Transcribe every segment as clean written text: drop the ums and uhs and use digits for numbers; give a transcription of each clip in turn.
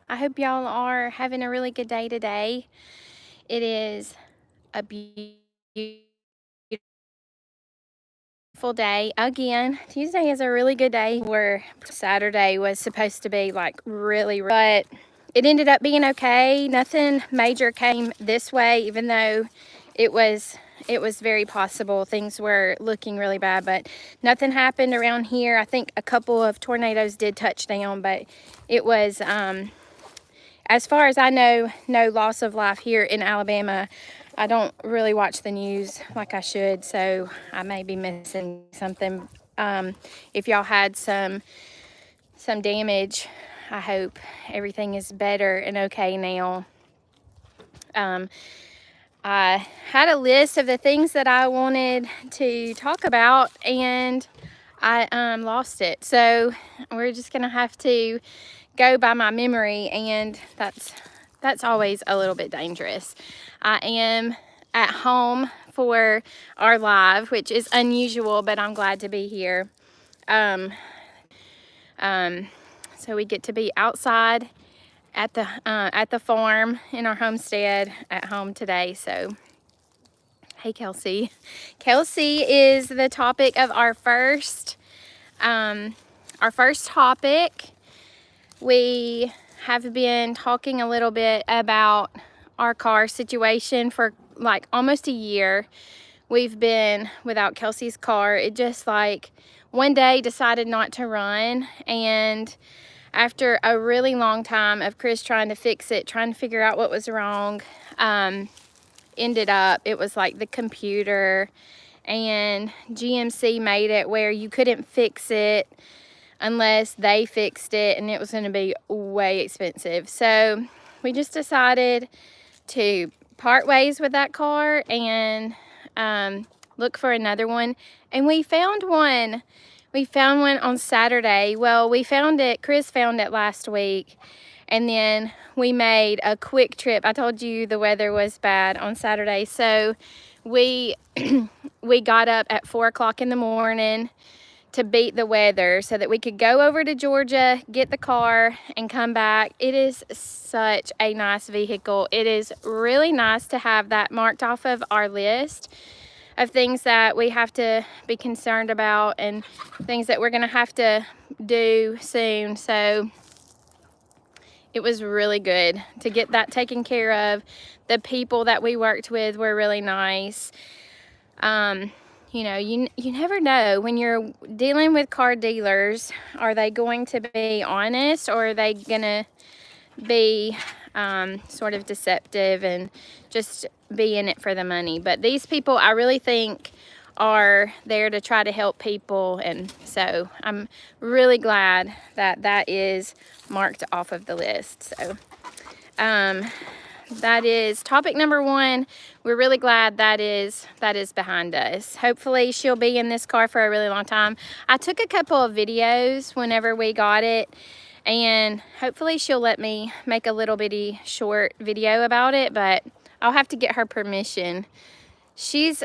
I hope y'all are having a really good day today. It is a beautiful day again. Tuesday is a really good day where Saturday was supposed to be like really, but it ended up being okay. Nothing major came this way, even though it was very possible. Things were looking really bad, but nothing happened around here. I think a couple of tornadoes did touch down, but it was as far as I know, no loss of life here in Alabama. I don't really watch the news like I should, so I may be missing something. If y'all had some damage, I hope everything is better and okay now. I had a list of the things that I wanted to talk about, and I lost it. So we're just gonna have to go by my memory, and that's always a little bit dangerous. I am at home for our live, which is unusual, but I'm glad to be here. So we get to be outside at the farm in our homestead at home today. So hey, Kelsey. Kelsey is the topic of our first topic. We have been talking a little bit about our car situation for like almost a year. We've been without Kelsey's car. It just like one day decided not to run, and after a really long time of Chris trying to fix it, trying to figure out what was wrong, ended up it was like the computer, and GMC made it where you couldn't fix it unless they fixed it, and it was going to be way expensive. So we just decided to part ways with that car and look for another one. And we found one. We found one on Saturday. Well, we found it, Chris found it last week, and then we made a quick trip. I told you the weather was bad on Saturday, so we we got up at 4 o'clock in the morning to beat the weather so that we could go over to Georgia, get the car, and come back. It is such a nice vehicle. It is really nice to have that marked off of our list of things that we have to be concerned about and things that we're gonna have to do soon. So it was really good to get that taken care of. The people that we worked with were really nice. You know, you never know when you're dealing with car dealers. Are they going to be honest, or are they gonna be sort of deceptive and just be in it for the money? But these people, I really think, are there to try to help people, and so I'm really glad that that is marked off of the list. So that is topic number one. We're really glad that is behind us. Hopefully she'll be in this car for a really long time. I took a couple of videos whenever we got it, and hopefully she'll let me make a little bitty short video about it, but I'll have to get her permission. She's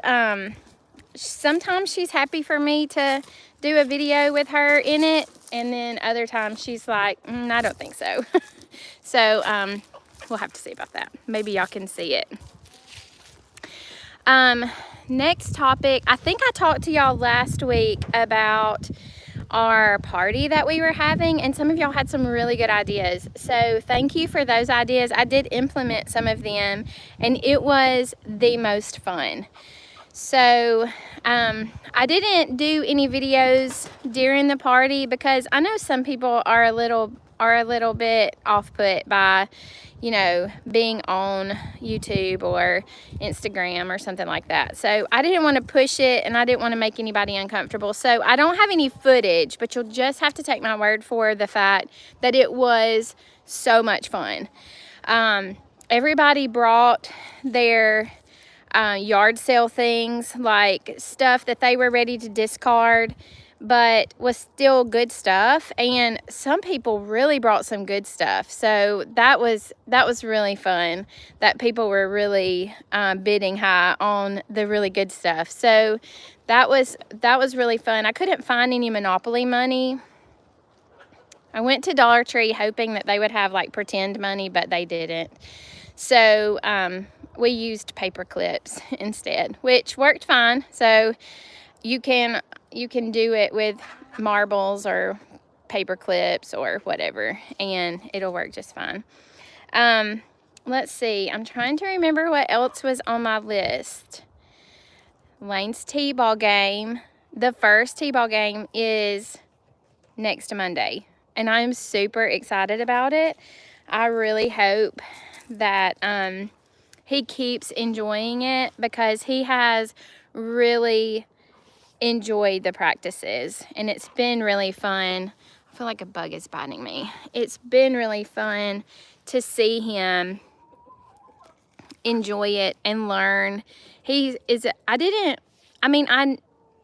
sometimes she's happy for me to do a video with her in it, and then other times she's like, I don't think so. So we'll have to see about that. Maybe y'all can see it. Next topic, I think I talked to y'all last week about our party that we were having, and some of y'all had some really good ideas. So thank you for those ideas. I did implement some of them, and it was the most fun. So I didn't do any videos during the party because I know some people are a little bit off-put by, you know, being on YouTube or Instagram or something like that. So I didn't want to push it, and I didn't want to make anybody uncomfortable. So I don't have any footage, but you'll just have to take my word for the fact that it was so much fun. Everybody brought their yard sale things, like stuff that they were ready to discard but was still good stuff, and some people really brought some good stuff. So that was really fun, that people were really bidding high on the really good stuff. So that was really fun. I couldn't find any Monopoly money. I went to Dollar Tree hoping that they would have like pretend money, but they didn't. So we used paper clips instead, which worked fine. So you can do it with marbles or paper clips or whatever, and it'll work just fine. Let's see. I'm trying to remember what else was on my list. Lane's T-ball game. The first T-ball game is next Monday, and I'm super excited about it. I really hope that he keeps enjoying it, because he has really enjoyed the practices, and it's been really fun. I feel like a bug is biting me. It's been really fun to see him enjoy it and learn.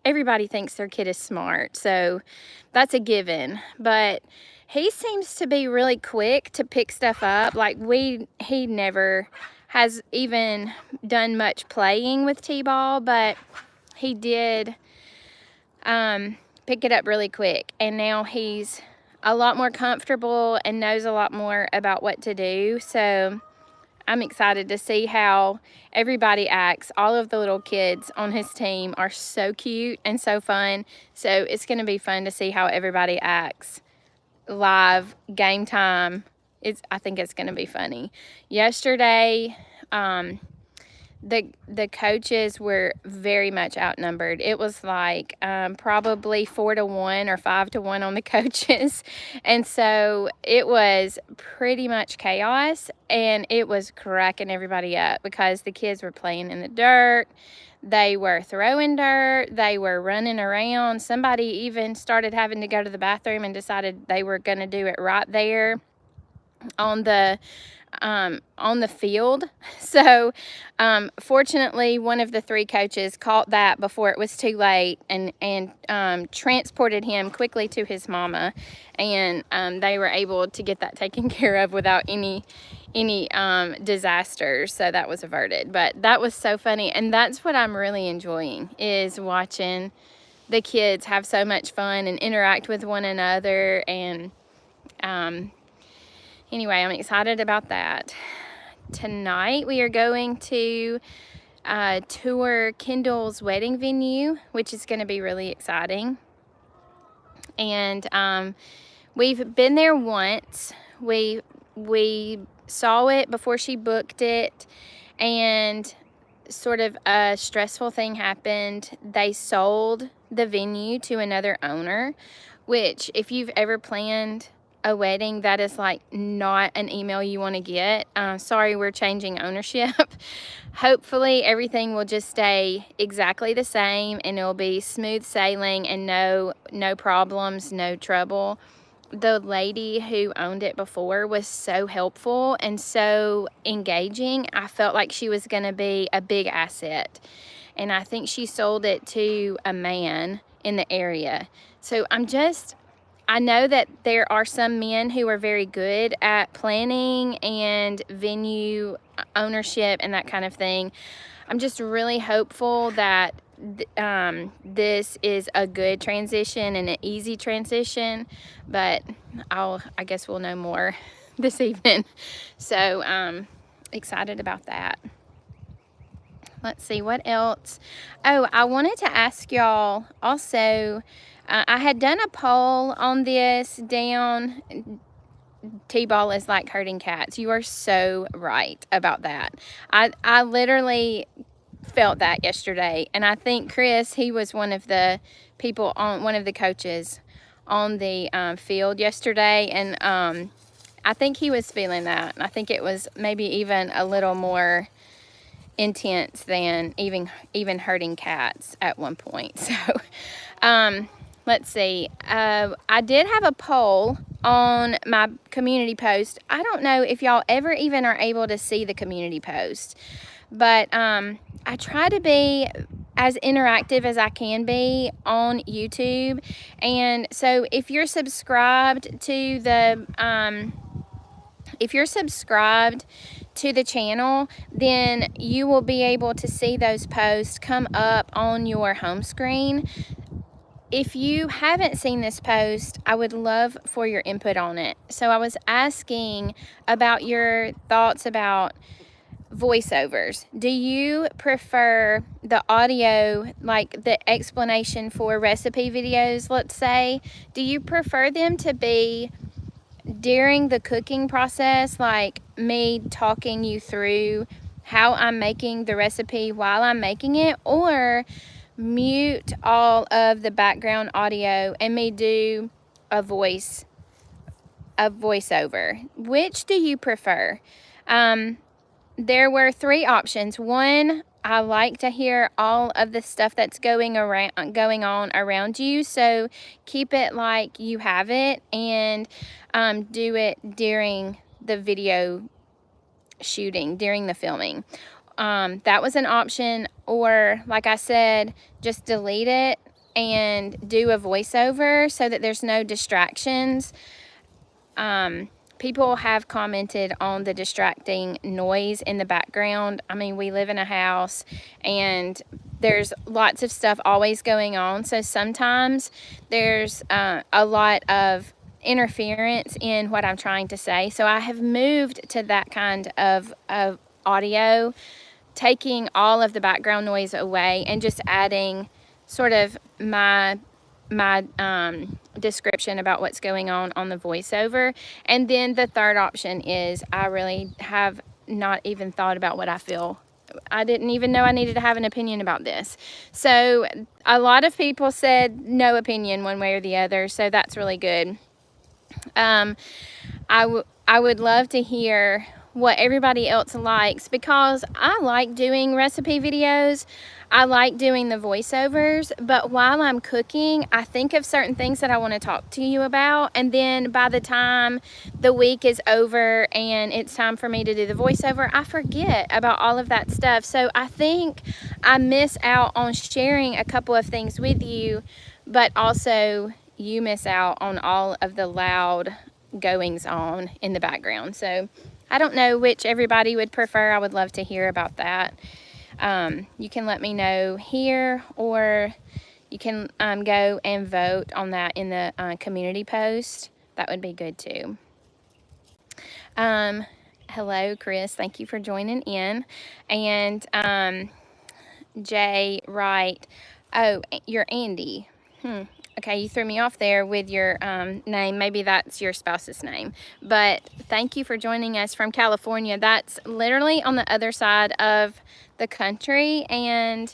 Everybody thinks their kid is smart, so that's a given, but he seems to be really quick to pick stuff up. Like he never has even done much playing with T-ball, but he did pick it up really quick, and now he's a lot more comfortable and knows a lot more about what to do. So I'm excited to see how everybody acts. All of the little kids on his team are so cute and so fun. So it's going to be fun to see how everybody acts live game time. I think it's going to be funny. Yesterday, the coaches were very much outnumbered. It was like probably 4-1 or 5-1 on the coaches. And so it was pretty much chaos, and it was cracking everybody up because the kids were playing in the dirt. They were throwing dirt. They were running around. Somebody even started having to go to the bathroom and decided they were going to do it right there on the field. So fortunately, one of the 3 coaches caught that before it was too late, and transported him quickly to his mama, and they were able to get that taken care of without any disasters. So that was averted. But that was so funny, and that's what I'm really enjoying, is watching the kids have so much fun and interact with one another. And anyway, I'm excited about that. Tonight we are going to tour Kendall's wedding venue, which is going to be really exciting. And we've been there once. We saw it before she booked it, and sort of a stressful thing happened. They sold the venue to another owner, which, if you've ever planned a wedding, that is like not an email you want to get. Sorry, we're changing ownership. Hopefully everything will just stay exactly the same, and it'll be smooth sailing and no problems, no trouble. The lady who owned it before was so helpful and so engaging. I felt like she was going to be a big asset, and I think she sold it to a man in the area. So I know that there are some men who are very good at planning and venue ownership and that kind of thing. I'm just really hopeful that this is a good transition and an easy transition, but I guess we'll know more this evening. So excited about that. Let's see what else. Oh, I wanted to ask y'all also, I had done a poll on this down. T-ball is like herding cats. You are so right about that. I literally felt that yesterday, and I think Chris, he was one of the people one of the coaches on the field yesterday, and I think he was feeling that. I think it was maybe even a little more intense than even herding cats at one point. So let's see. I did have a poll on my community post. I don't know if y'all ever even are able to see the community post, but I try to be as interactive as I can be on YouTube. And so if you're subscribed to the channel, then you will be able to see those posts come up on your home screen. if you haven't seen this post, I would love for your input on it. So I was asking about your thoughts about voiceovers. Do you prefer the audio, like the explanation for recipe videos, let's say? Do you prefer them to be during the cooking process, like me talking you through how I'm making the recipe while I'm making it, or mute all of the background audio and me do a voiceover? Which do you prefer? There were 3 options. One, I like to hear all of the stuff that's going on around you, so keep it like you have it, and do it during the video shooting, during the filming. That was an option. Or, like I said, just delete it and do a voiceover so that there's no distractions. People have commented on the distracting noise in the background. I mean, we live in a house and there's lots of stuff always going on. So sometimes there's a lot of interference in what I'm trying to say. So I have moved to that kind of audio, taking all of the background noise away and just adding sort of my description about what's going on the voiceover. And then the third option is, I really have not even thought about what I feel. I didn't even know I needed to have an opinion about this. So a lot of people said no opinion one way or the other, so that's really good. I would love to hear what everybody else likes, because I like doing recipe videos. I like doing the voiceovers, but while I'm cooking, I think of certain things that I want to talk to you about, and then by the time the week is over and it's time for me to do the voiceover, I forget about all of that stuff. So I think I miss out on sharing a couple of things with you, but also you miss out on all of the loud goings on in the background. So I don't know which everybody would prefer. I would love to hear about that. You can let me know here, or you can go and vote on that in the community post. That would be good too. Hello, Chris. Thank you for joining in. And Jay Wright. Oh, you're Andy. Okay, you threw me off there with your name. Maybe that's your spouse's name. But thank you for joining us from California. That's literally on the other side of the country, and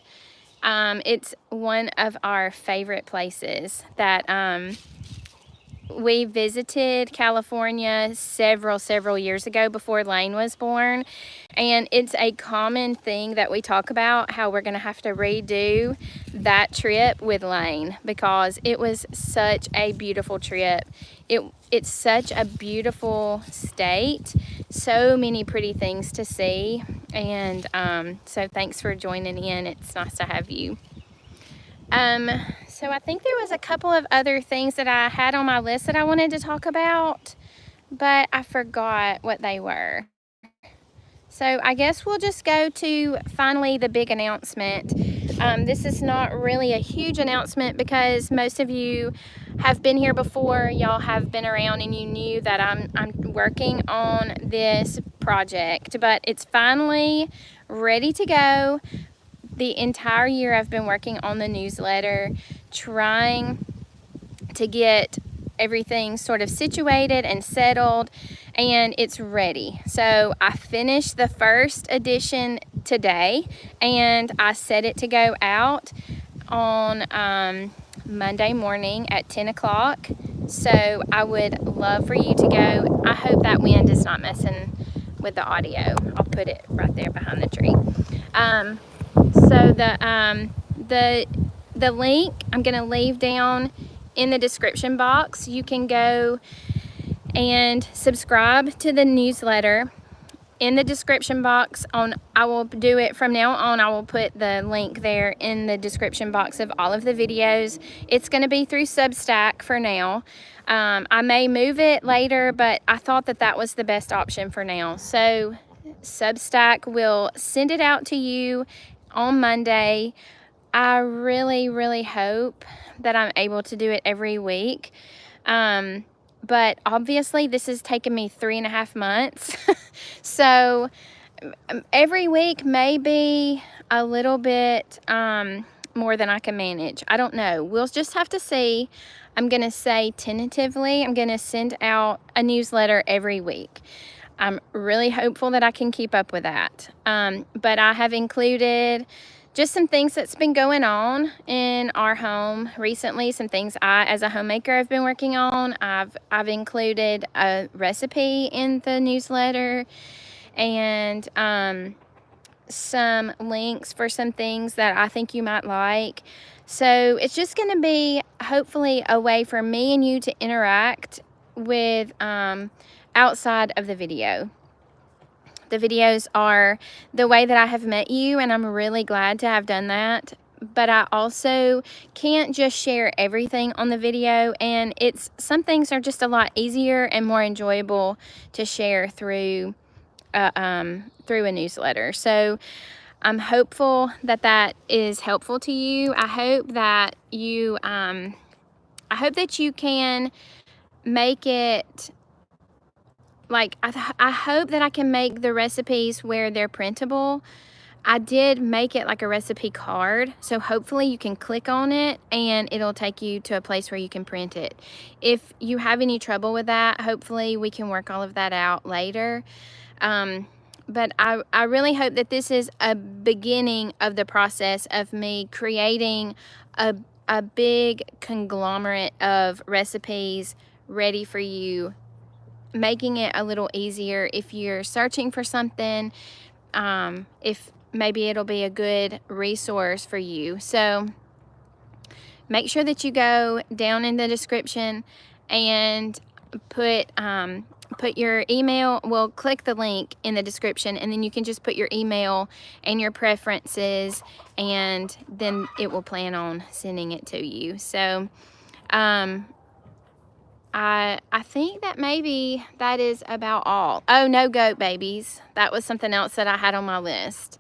it's one of our favorite places that we visited California several years ago before Lane was born, and it's a common thing that we talk about, how we're going to have to redo that trip with Lane, because it was such a beautiful trip. It's such a beautiful state, so many pretty things to see, and so thanks for joining in. It's nice to have you. So I think there was a couple of other things that I had on my list that I wanted to talk about, but I forgot what they were. So I guess we'll just go to finally the big announcement. This is not really a huge announcement because most of you have been here before. Y'all have been around and you knew that I'm working on this project, but it's finally ready to go. The entire year I've been working on the newsletter, trying to get everything sort of situated and settled, and it's ready. So I finished the first edition today, and I set it to go out on Monday morning at 10 o'clock. So I would love for you to go. I hope that wind is not messing with the audio. I'll put it right there behind the tree. So the link I'm going to leave down in the description box. You can go and subscribe to the newsletter in the description box. I will do it from now on. I will put the link there in the description box of all of the videos. It's going to be through Substack for now. I may move it later, but I thought that was the best option for now. So Substack will send it out to you on Monday I really hope that I'm able to do it every week. But obviously this has taken me 3.5 months. So every week may be a little bit more than I can manage. I don't know. We'll just have to see. I'm going to say tentatively, I'm going to send out a newsletter every week. I'm really hopeful that I can keep up with that. But I have included just some things that's been going on in our home recently, some things I, as a homemaker, have been working on. I've included a recipe in the newsletter and some links for some things that I think you might like. So it's just going to be hopefully a way for me and you to interact with outside of the video. The videos are the way that I have met you, and I'm really glad to have done that. But I also can't just share everything on the video, and some things are just a lot easier and more enjoyable to share through a newsletter. So I'm hopeful that that is helpful to you. I hope that you can make it. Like, I hope that I can make the recipes where they're printable. I did make it like a recipe card, so hopefully you can click on it and it'll take you to a place where you can print it. If you have any trouble with that, hopefully we can work all of that out later. But I really hope that this is a beginning of the process of me creating a big conglomerate of recipes ready for you, making it a little easier if you're searching for something, if maybe it'll be a good resource for you. So make sure that you go down in the description and put your email. Well, click the link in the description, and then you can just put your email and your preferences, and then it will plan on sending it to you. So I think that maybe that is about all. Oh, no goat babies. That was something else that I had on my list.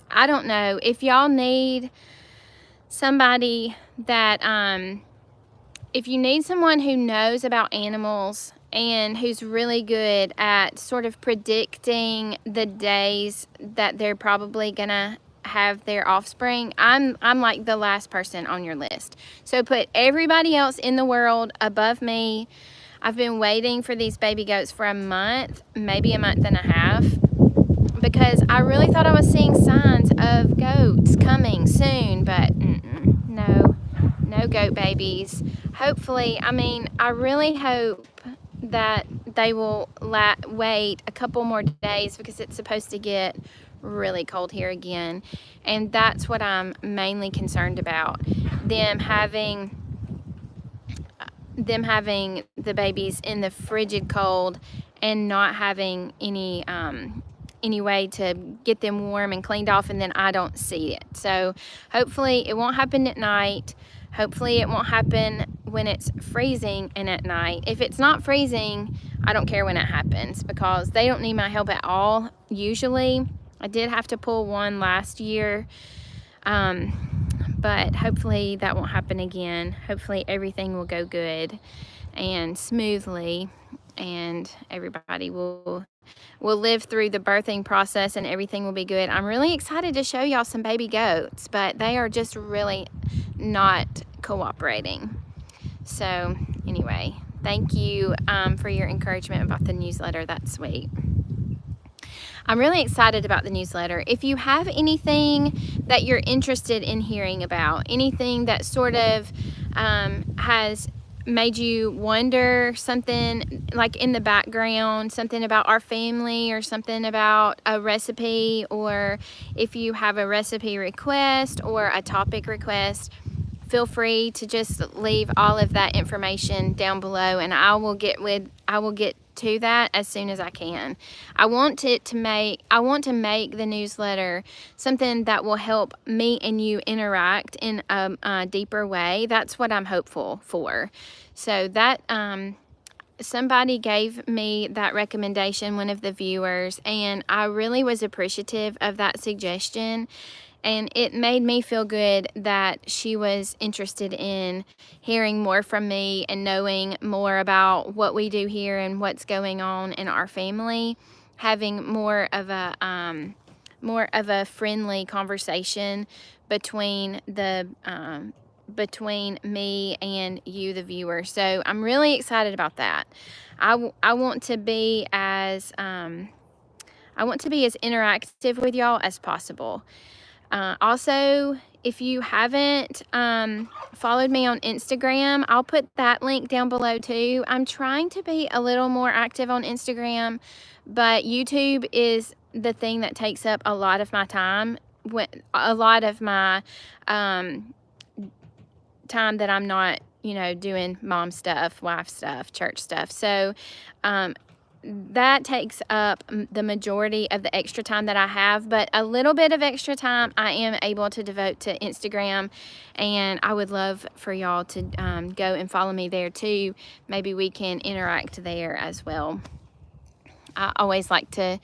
I don't know if y'all need somebody that, if you need someone who knows about animals and who's really good at sort of predicting the days that they're probably gonna have their offspring, I'm like the last person on your list. So put everybody else in the world above me. I've been waiting for these baby goats for a month, maybe a month and a half, because I really thought I was seeing signs of goats coming soon, but no goat babies. Hopefully, I mean, I really hope that they will wait a couple more days, because it's supposed to get really cold here again, and that's what I'm mainly concerned about, them having the babies in the frigid cold and not having any way to get them warm and cleaned off, and then I don't see it. So hopefully it won't happen at night. Hopefully it won't happen when it's freezing and at night. If it's not freezing, I don't care when it happens, because they don't need my help at all usually. I did have to pull one last year, but hopefully that won't happen again. Hopefully everything will go good and smoothly, and everybody will live through the birthing process and everything will be good. I'm really excited to show y'all some baby goats, but they are just really not cooperating. So anyway, thank you for your encouragement about the newsletter. That's sweet. I'm really excited about the newsletter. If you have anything that you're interested in hearing about, anything that sort of has made you wonder, something like in the background, something about our family or something about a recipe, or if you have a recipe request or a topic request, feel free to just leave all of that information down below, and I will get to that as soon as I can. I want to make the newsletter something that will help me and you interact in a deeper way. That's what I'm hopeful for. So that somebody gave me that recommendation, one of the viewers, and I really was appreciative of that suggestion. And it made me feel good that she was interested in hearing more from me and knowing more about what we do here and what's going on in our family, having more of a friendly conversation between me and you, the viewer. So I'm really excited about that. I want to be as interactive with y'all as possible. Also, if you haven't followed me on Instagram, I'll put that link down below too. I'm trying to be a little more active on Instagram, but YouTube is the thing that takes up a lot of my time, a lot of my time that I'm not, doing mom stuff, wife stuff, church stuff. So that takes up the majority of the extra time that I have, but a little bit of extra time I am able to devote to Instagram, and I would love for y'all to go and follow me there too. Maybe we can interact there as well. I like to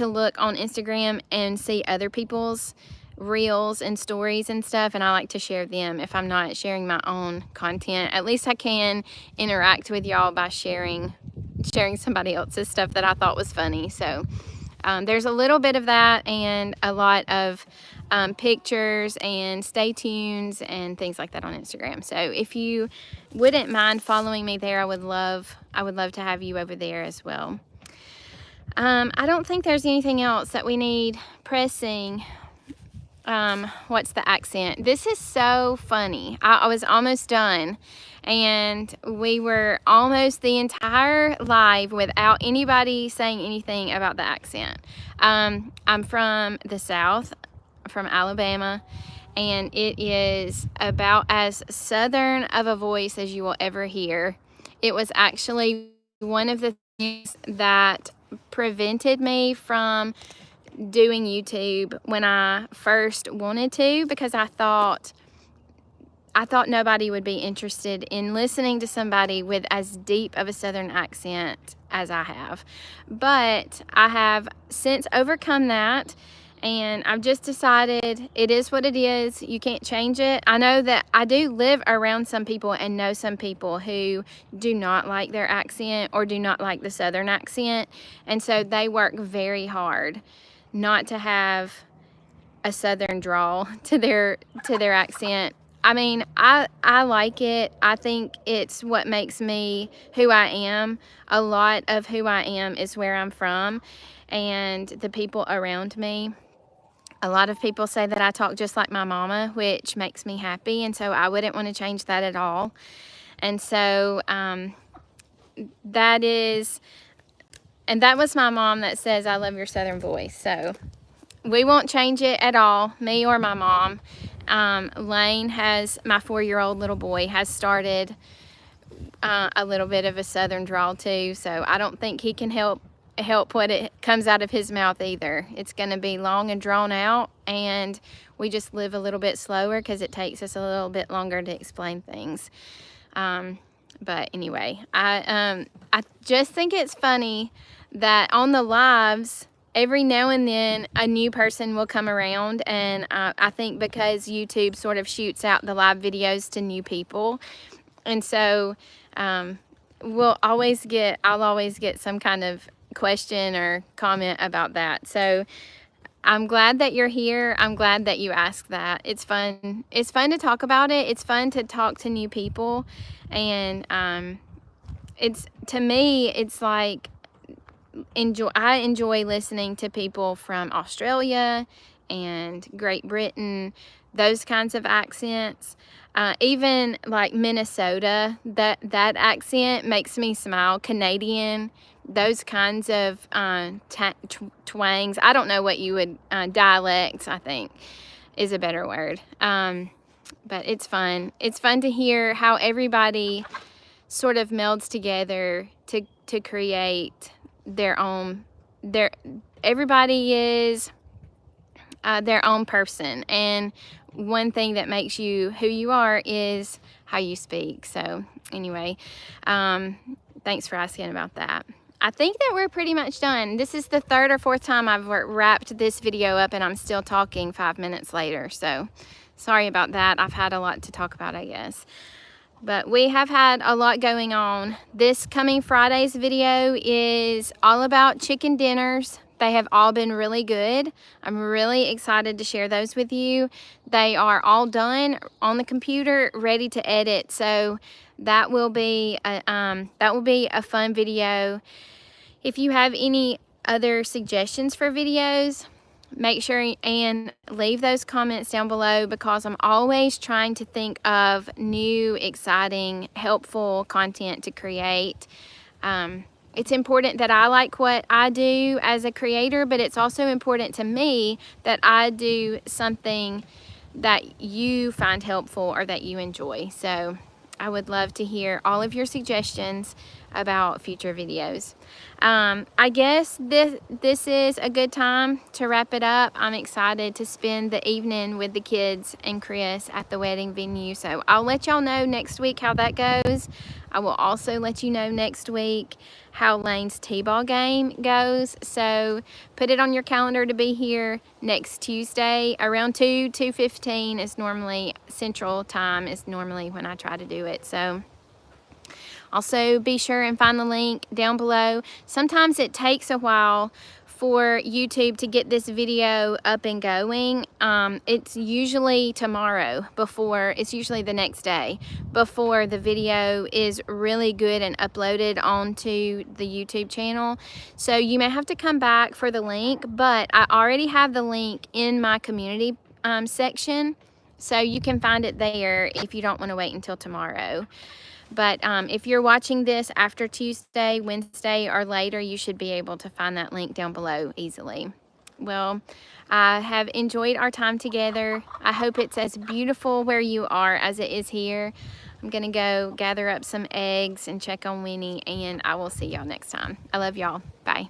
look on Instagram and see other people's reels and stories and stuff, and I like to share them. If I'm not sharing my own content, at least I can interact with y'all by sharing somebody else's stuff that I thought was funny. So there's a little bit of that and a lot of pictures and stay tunes and things like that on Instagram. So if you wouldn't mind following me there, I would love to have you over there as well. I don't think there's anything else that we need pressing. What's the accent? This is so funny. I was almost done, and we were almost the entire live without anybody saying anything about the accent. I'm from the South, from Alabama, and it is about as Southern of a voice as you will ever hear. It was actually one of the things that prevented me from doing YouTube when I first wanted to, because I thought nobody would be interested in listening to somebody with as deep of a Southern accent as I have. But I have since overcome that, and I've just decided it is what it is. You can't change it. I know that I do live around some people and know some people who do not like their accent or do not like the Southern accent, and so they work very hard not to have a Southern drawl to their accent. I mean, I like it. I think it's what makes me who I am. A lot of who I am is where I'm from and the people around me. A lot of people say that I talk just like my mama, which makes me happy, and so I wouldn't want to change that at all. And so that was my mom that says, I love your Southern voice. So we won't change it at all, me or my mom. Lane has, my 4-year-old little boy, has started a little bit of a Southern drawl too, so I don't think he can help what it comes out of his mouth either. It's going to be long and drawn out, and we just live a little bit slower because it takes us a little bit longer to explain things. But anyway, I just think it's funny that on the lives, every now and then a new person will come around, and I think because YouTube sort of shoots out the live videos to new people, and so I'll always get some kind of question or comment about that. So I'm glad that you're here. I'm glad that you asked that. It's fun. It's fun to talk about it. It's fun to talk to new people, and to me, it's like I enjoy listening to people from Australia and Great Britain, those kinds of accents. Even like Minnesota, that accent makes me smile. Canadian, those kinds of twangs. I don't know what you would, dialect, I think is a better word. But it's fun. It's fun to hear how everybody sort of melds together to create their own, everybody is their own person, and one thing that makes you who you are is how you speak. So anyway, thanks for asking about that. I think that we're pretty much done. This is the third or fourth time I've wrapped this video up and I'm still talking 5 minutes later. So sorry about that. I've had a lot to talk about, I guess. But we have had a lot going on. This coming Friday's video is all about chicken dinners. They have all been really good. I'm really excited to share those with you. They are all done on the computer, ready to edit. So that will be a fun video. If you have any other suggestions for videos, make sure and leave those comments down below, because I'm always trying to think of new, exciting, helpful content to create. It's important that I like what I do as a creator, but it's also important to me that I do something that you find helpful or that you enjoy. So I would love to hear all of your suggestions about future videos. I guess this is a good time to wrap it up. I'm excited to spend the evening with the kids and Chris at the wedding venue. So I'll let y'all know next week how that goes. I will also let you know next week how Lane's T-ball game goes. So put it on your calendar to be here next Tuesday around 2:15 is normally Central Time is normally when I try to do it. So also be sure and find the link down below. Sometimes it takes a while for YouTube to get this video up and going. It's usually tomorrow it's usually the next day before the video is really good and uploaded onto the YouTube channel. So you may have to come back for the link, but I already have the link in my community section. So you can find it there if you don't want to wait until tomorrow. But if you're watching this after Tuesday, Wednesday, or later, you should be able to find that link down below easily. Well, I have enjoyed our time together. I hope it's as beautiful where you are as it is here. I'm going to go gather up some eggs and check on Winnie, and I will see y'all next time. I love y'all. Bye.